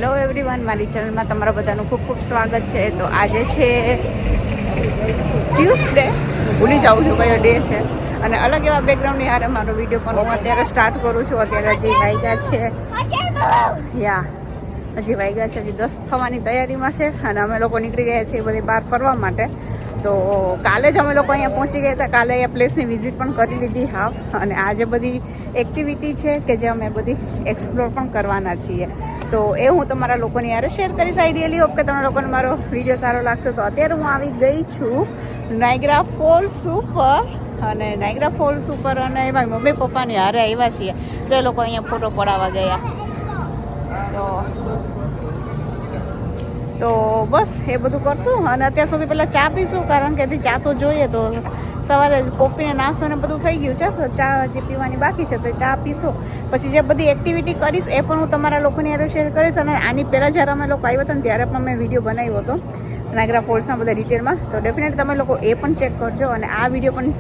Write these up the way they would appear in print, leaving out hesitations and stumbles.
Hello everyone, મારી ચેનલમાં તમારા બધાનું ખૂબ ખૂબ સ્વાગત છે. તો આજે છે ટ્યુસડે, ભૂલી જાઉં છું કયો ડે છે, અને અલગ એવા બેકગ્રાઉન્ડની હારે મારો વિડીયો પણ હું અત્યારે સ્ટાર્ટ કરું છું. અત્યારે હજી વાગ્યા છે હજી વાગ્યા છે 10 થવાની તૈયારીમાં છે, અને અમે લોકો નીકળી ગયા છીએ બધી બહાર ફરવા માટે. તો કાલે જ અમે લોકો અહીંયા પહોંચી ગયા હતા. કાલે અહીંયા પ્લેસની વિઝિટ પણ કરી લીધી હાફ, અને આજે બધી એક્ટિવિટી છે કે જે અમે બધી એક્સપ્લોર પણ કરવાના છીએ. તો એ હું તમારા લોકોની યારે શેર કરીશ. આઈ રિયલી હોપ કે તમારા લોકોને મારો વિડીયો સારો લાગશે. તો અત્યારે હું આવી ગઈ છું નાયગ્રા ફોલ્સ ઉપર, અને નાયગ્રા ફોલ્સ ઉપર અને મારી મમ્મી પપ્પાની હારે આવ્યા છીએ. જો એ લોકો અહીંયા ફોટો પડાવવા ગયા. તો બસ એ બધું કરશું, અને અત્યાર સુધી પહેલાં ચા પીશું, કારણ કે ચા તો જોઈએ. તો સવારે કોફીને નાસ્તો ને બધું થઈ ગયું છે, તો ચા હજી પીવાની બાકી છે. તો ચા પીશું, પછી જે બધી એક્ટિવિટી કરીશ એ પણ હું તમારા લોકોની હારે શેર કરીશ. અને આની પહેલાં જ્યારે અમે લોકો આવ્યા હતા ને ત્યારે પણ મેં વિડીયો બનાવ્યો હતો નાયગ્રા ફોલ્સના બધા ડિટેલમાં. તો ડેફિનેટલી તમે લોકો એ પણ ચેક કરજો, અને આ વિડીયો પણ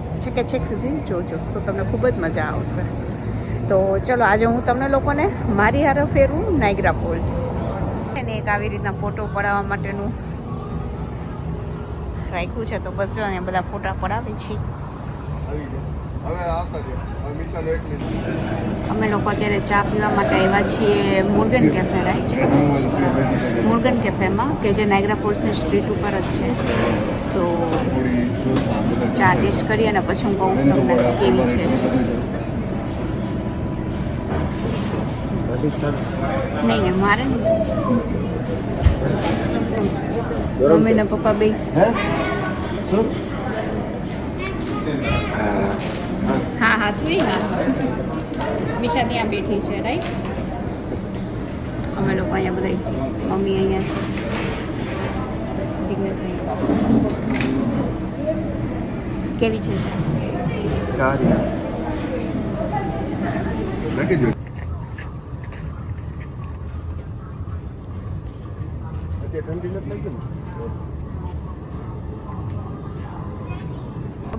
છેક સુધી જોજો, તો તમને ખૂબ જ મજા આવશે. તો ચલો, આજે હું તમને લોકોને મારી હારે ફેરવું નાયગ્રા ફોલ્સ. ને એક આવી રીતના ફોટો પડાવવા માટેનું રાખ્યું છે. તો બસ જો અહીંયા બધા ફોટા પડાવે છે. અમે લોકો અત્યારે ચા પીવા માટે આવ્યા છીએ મોર્ગન કેફે, રાઈટ? મોર્ગન કેફેમાં, કે જે નાયગ્રા ફોલ્સની સ્ટ્રીટ ઉપર જ છે. સો ચા ટેસ્ટ કરી અને પછી હું કહું તમને કેવી છે. નહીં મારે મમ્મી ને પપ્પા બે. હા તું મિશા ત્યાં બેઠી છે, રાઈટ? અમે લોકો અહીંયા બધા, મમ્મી અહીંયા છે, જિગ્નેશ અહીંયા. કેવી છે ચા?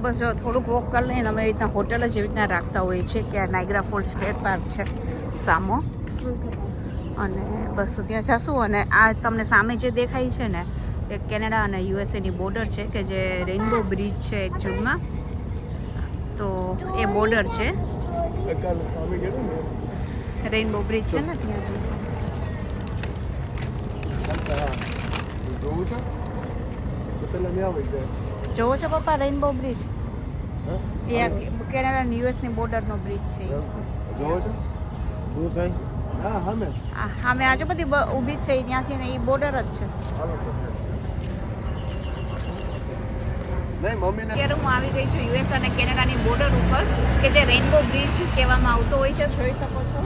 બસ જો થોડુંક વોક કરી લઈને અમે એવી રીતના હોટલ જ એવી રીતના રાખતા હોઈએ છીએ, કે આ નાયગ્રા ફોલ્સ સ્ટેટ પાર્ક છે સામો, અને બસ તો ત્યાં જશું. અને આ તમને સામે જે દેખાય છે ને, એ કેનેડા અને યુએસએની બોર્ડર છે, કે જે રેઇનબો બ્રિજ છે એકચ્યુઅલમાં. તો એ બોર્ડર છે, રેઇનબો બ્રિજ છે ને ત્યાં જે. જોવો છો પપ્પા રેઇનબો બ્રિજ? એ કેનેડા અને યુએસની બોર્ડરનો બ્રિજ છે. અમે આજુ બધી ઊભી છે ત્યાંથી ને, એ બોર્ડર જ છે. અત્યારે હું આવી ગઈ છું યુએસ અને કેનેડાની બોર્ડર ઉપર, કે જે રેઇનબો બ્રિજ કહેવામાં આવતો હોય છે. જોઈ શકો છો,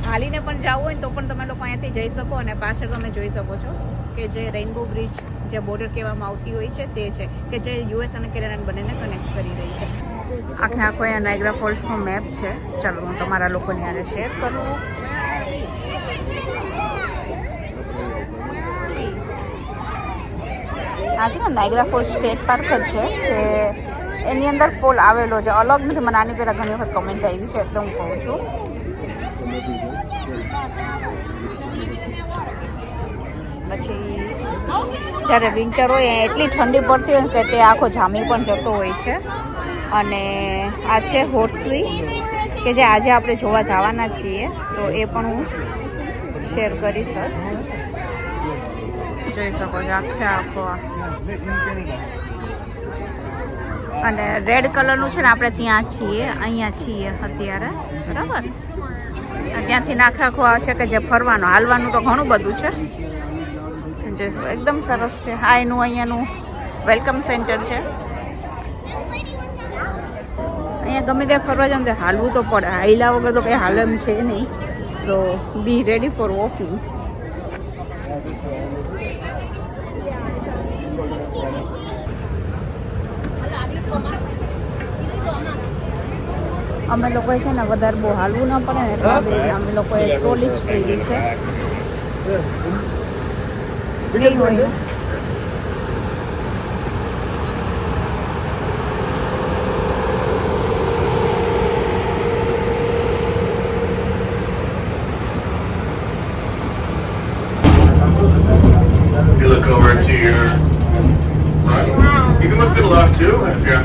હાલીને પણ જવું હોય તો પણ તમે લોકો અહીંયાથી જઈ શકો. અને પાછળ તમે જોઈ શકો છો કે જે રેઇનબો બ્રિજ, જે બોર્ડર કહેવામાં આવતી હોય છે, તે છે કે જે યુએસ અને કેનેડા બંનેને કનેક્ટ કરી રહી છે. આખો અહીંયા નાયગ્રા ફોલ્સનો મેપ છે. ચાલો હું તમારા લોકોની હારે શેર કરું. આ છે ને નાયગ્રા ફોલ્સ સ્ટેટ પાર્ક જ છે, કે એની અંદર પોલ આવેલો છે, અલગ નથી. મને આની પહેલાં ઘણી વખત કમેન્ટ આવી છે, એટલે હું કહું છું. પછી જ્યારે વિન્ટર હોય એટલી ઠંડી પડતી હોય કે તે આખો જામી પણ જતો હોય છે. અને આ છે હોર્સરી, કે જે આજે આપણે જોવા જવાના છીએ. તો એ પણ હું શેર કરીશ. જોઈ શકો છો આખો. અને રેડ કલરનું છે ને, આપણે ત્યાં છીએ, અહીંયા છીએ અત્યારે, બરાબર? ત્યાંથી આખો છે કે જે ફરવાનું, હાલવાનું તો ઘણું બધું છે. જોઈ શકો, એકદમ સરસ છે. આ એનું અહીંયાનું વેલકમ સેન્ટર છે. અહીંયા ગમે ત્યાં ફરવા જાવ તો હાલવું તો પડે, હાલ્યા વગર તો કંઈ હાલ એમ છે નહીં. સો બી રેડી ફોર વોકિંગ. અમે લોકોએ છે ને વધારે બહુ હાલવું ન પડે ને, એટલે અમે લોકોએ ટ્રોલી જ કરી છે. નહીં હોય look over to your right. You can look to the left too if you're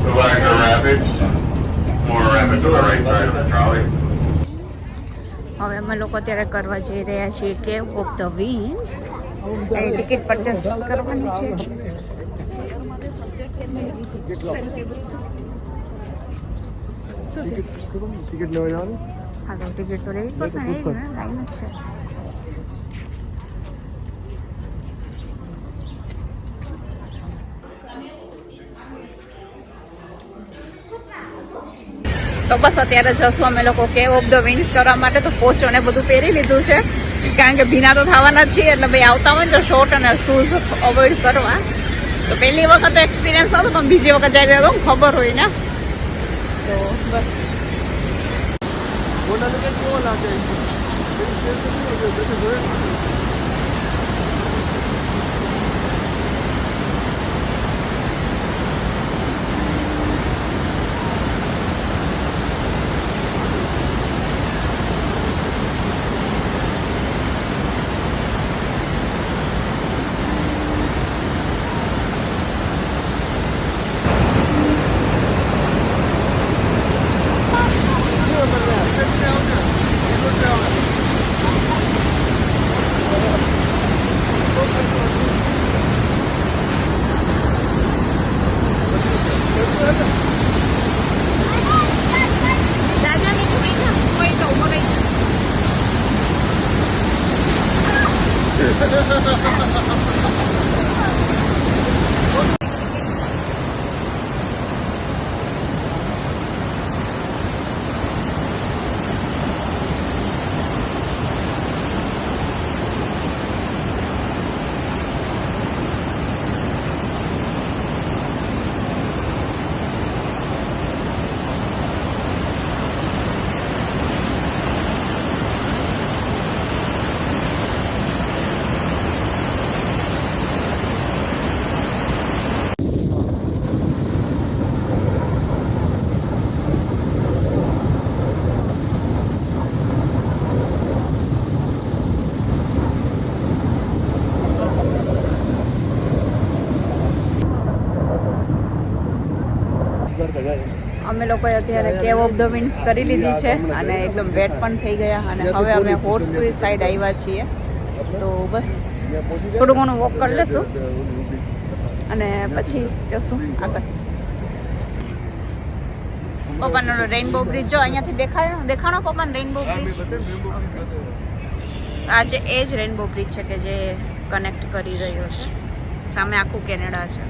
the larger rapids. More rapid to the right side of the trolley. હવે અમે લોકો અત્યારે કરવા જઈ રહ્યા છીએ કેવ of the winds. Any ticket purchase કરવાની છે. શું ટિકિટ લેવા જવાનું? હા તો ટિકિટ તો લેવી પડશે ને, લાઈન જ છે. તો બસ અત્યારે જશું અમે લોકો કેવ ઓફ ધ વિન્ડ્સ કરવા માટે. તો પોચો ને બધું પહેરી લીધું છે કારણ કે ભીના તો થવાના જ છીએ, એટલે ભાઈ આવતા હોય ને તો શોર્ટ અને શૂઝ અવોઇડ કરવા. તો પહેલી વખત એક્સપિરિયન્સ હતો, પણ બીજી વખત જાય તો ખબર હોય ને. તો બસ અમે લોકોએ અત્યારે કેવ ઓફ ધ વિન્ડ્સ કરી લીધી છે અને એકદમ વેટ પણ થઈ ગયા. અને હવે અમે હોર્સુઈ સાઈડ આવ્યા છીએ. તો બસ થોડું ઘણું વોક કરી લેશું અને પછી જશું આગળ. પપ્પાનો રેઇનબો બ્રિજ જો અહીંયાથી દેખાણો પપ્પાનો રેઇનબો બ્રિજ. આજે એ જ રેઇનબો બ્રિજ છે કે જે કનેક્ટ કરી રહ્યો છે. સામે આખું કેનેડા છે.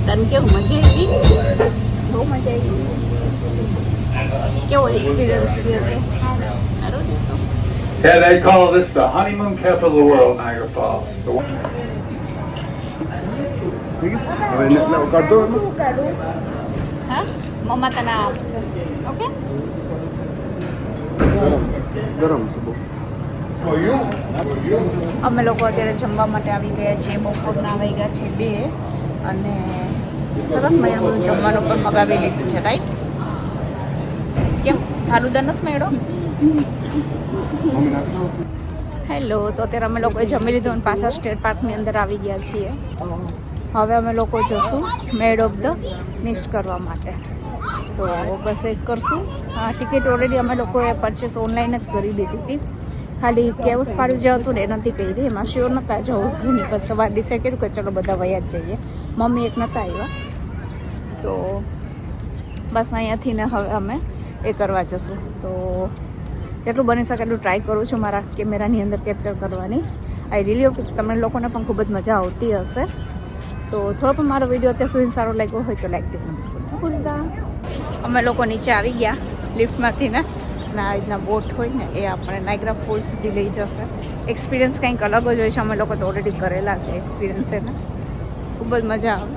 તને કેવું મજા આવી? બહુ મજા આવી. કેવો એક્સપિરિયન્સ રહ્યો? સારો રહ્યો. Yeah, they call this the honeymoon capital of the world, Niagara Falls. So, હા, મમ્મા તને આપશે. ઓકે. અમે લોકો અત્યારે જમવા માટે આવી ગયા છીએ. બપોરના વાગ્યા છે 2 અને સરસ મજાનું બધું જમવાનું પણ મગાવી લીધું છે. રાઈટ? કેમ ફાલુદા નથી મેળો? હેલો, તો અત્યારે અમે લોકોએ જમી લીધું અને પાછા સ્ટેટ પાર્કની અંદર આવી ગયા છીએ. હવે અમે લોકો જશું મેડ ઓફ ધ મિસ્ટ કરવા માટે. તો બસ એક કરશું. ટિકિટ ઓલરેડી અમે લોકોએ પરચેસ ઓનલાઈન જ કરી દીધી હતી. ખાલી કેવ્સ વાળું જે હતું ને એ નથી કરી, એમાં શ્યોર નહોતા જવું કે નહીં. બસ સવારે ડિસાઈડ કર્યું કે ચલો બધા વયા જ જઈએ. મમ્મી એક નહોતા આવ્યા, તો બસ અહીંયાથી ને હવે અમે એ કરવા જશું. તો જેટલું બની શકે એટલું ટ્રાય કરું છું મારા કેમેરાની અંદર કેપ્ચર કરવાની. આઈ રિયલી હોપ તમને લોકોને પણ ખૂબ જ મજા આવતી હશે. તો થોડો પણ મારો વિડીયો અત્યાર સુધી સારો લાગ્યો હોય તો લાઈક દેવાનું ભૂલતા. અમે લોકો નીચે આવી ગયા લિફ્ટમાંથી ને, અને આ રીતના બોટ હોય ને એ આપણે નાયગ્રા ફોલ સુધી લઈ જશે. એક્સપિરિયન્સ કંઈક અલગ જ હોય છે. અમે લોકો તો ઓલરેડી કરેલા છે એક્સપિરિયન્સ એને, ખૂબ જ મજા આવે.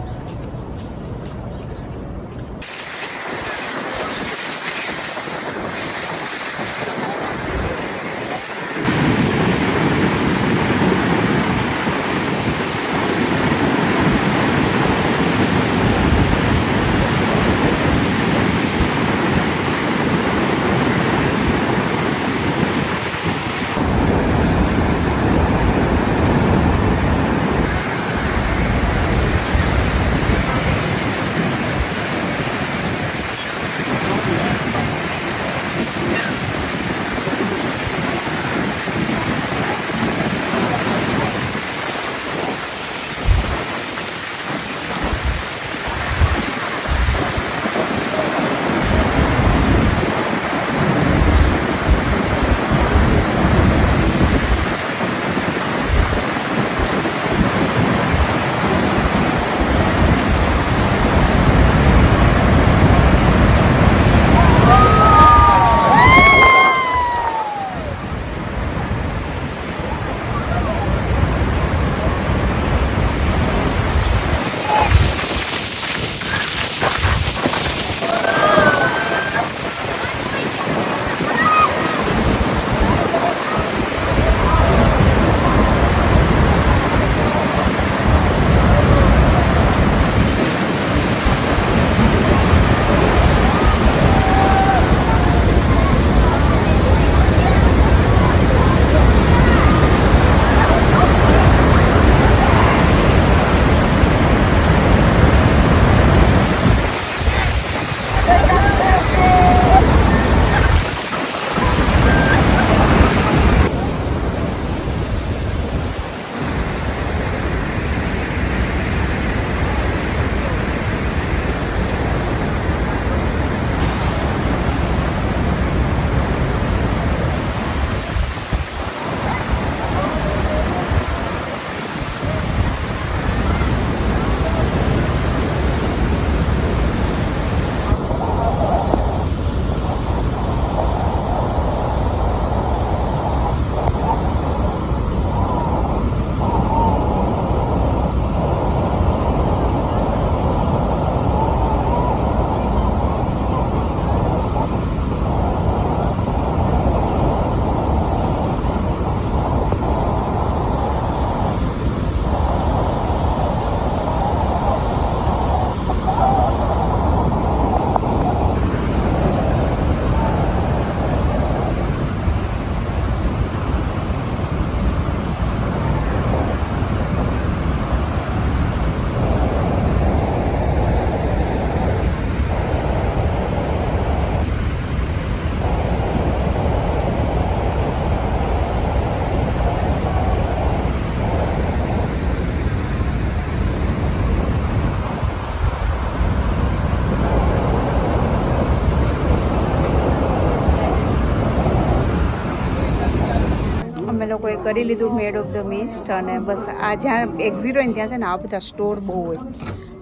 લોકોએ કરી લીધું મેડ ઓફ ધ મિસ્ટ. અને બસ આ જ્યાં એક્ઝિટ હોય ને ત્યાં છે ને આ બધા સ્ટોર બહુ હોય.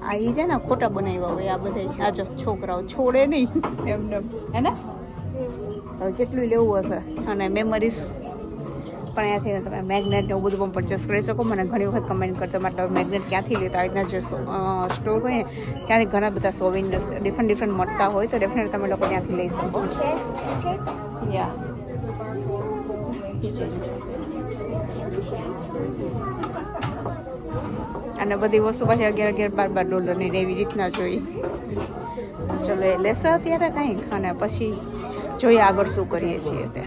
આ એ છે ને ખોટા બનાવ્યા હોય આ બધા. આ જો છોકરાઓ છોડે નહીં એમને, હે ને? કેટલું લેવું હશે. અને મેમરીઝ પણ અહીંયાથી તમે મેગ્નેટ ને એવું બધું પણ પરચેસ કરી શકો. મને ઘણી વખત કમેન્ટ કરતો માટે મેગ્નેટ ક્યાંથી લેતા, આવી રીતના જે સ્ટોર હોય ને ત્યાંથી ઘણા બધા સોવિનર્સ ડિફરન્ટ મળતા હોય, તો ડેફિનેટ તમે લોકો ત્યાંથી લઈ શકો. યા અને બધી વસ્તુ પાછી $11-12 ની એવી રીતના જોઈ. ચલો એ લેશે અત્યારે કંઈક, અને પછી જોઈએ આગળ શું કરીએ છીએ તે.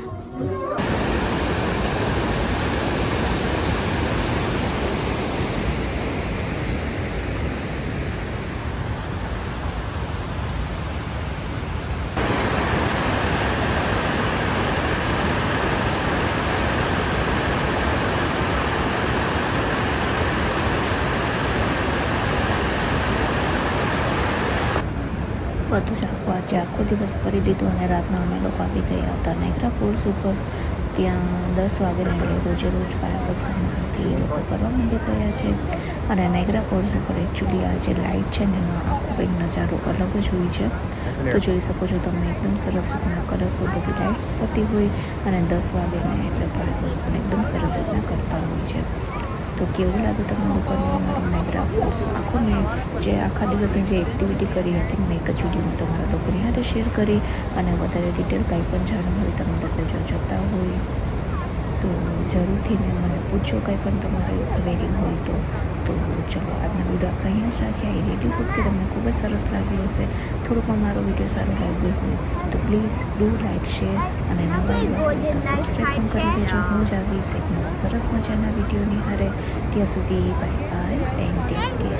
બધું જ આખો દિવસ ફરી લીધું અને રાતના અમે લોકો આવી ગયા હતા નાયગ્રા ફોલ્સ ઉપર. ત્યાં 10 વાગ્યાને રોજે રોજ ફાયરવર્ક્સમાંથી એ લોકો કરવા માંડી ગયા છે. અને નાયગ્રા ફોલ્સ ઉપર એકચ્યુઅલી આ જે લાઇટ છે ને એનો આખો કંઈક નજારો અલગ જ હોય છે. તો જોઈ શકો છો તમે એકદમ સરસ રીતના કલરફુલ બધી લાઇટ્સ થતી હોય અને 10 વાગ્યાને એટલે ફાયરવર્ક્સ પણ એકદમ સરસ રીતના કરતા હોય છે. તો કેવું લાગે તમને લોકોને અમારું નાયગ્રા ફોલ્સ આખું જે આખા દિવસની જે એક્ટિવિટી કરી હતી મેં એક જ વિડીયોમાં તમારા લોકોની હારે શેર કરી. અને વધારે ડિટેલ કંઈ પણ જાણવું હોય તમે લોકો જો જતા હોય તો જરૂરથી ને મને પૂછજો, કંઈ પણ તમારે ક્વેરી હોય તો ચલો આજનો વિડીયો આપણે અહીંયા જ રાખીએ. આઈ રેડી હોપ કે તમને ખૂબ જ સરસ લાગ્યો હશે. થોડુંક મારો વિડીયો સારો લાગ્યો હોય તો પ્લીઝ ડુ લાઇક શેર અને નવા એવા હોય તો સબસ્ક્રાઈબ પણ કરી દેજો. હું જ આવીશ એક નવા સરસ મજાના વિડીયોની હારે. ત્યાં સુધી bye bye and take care.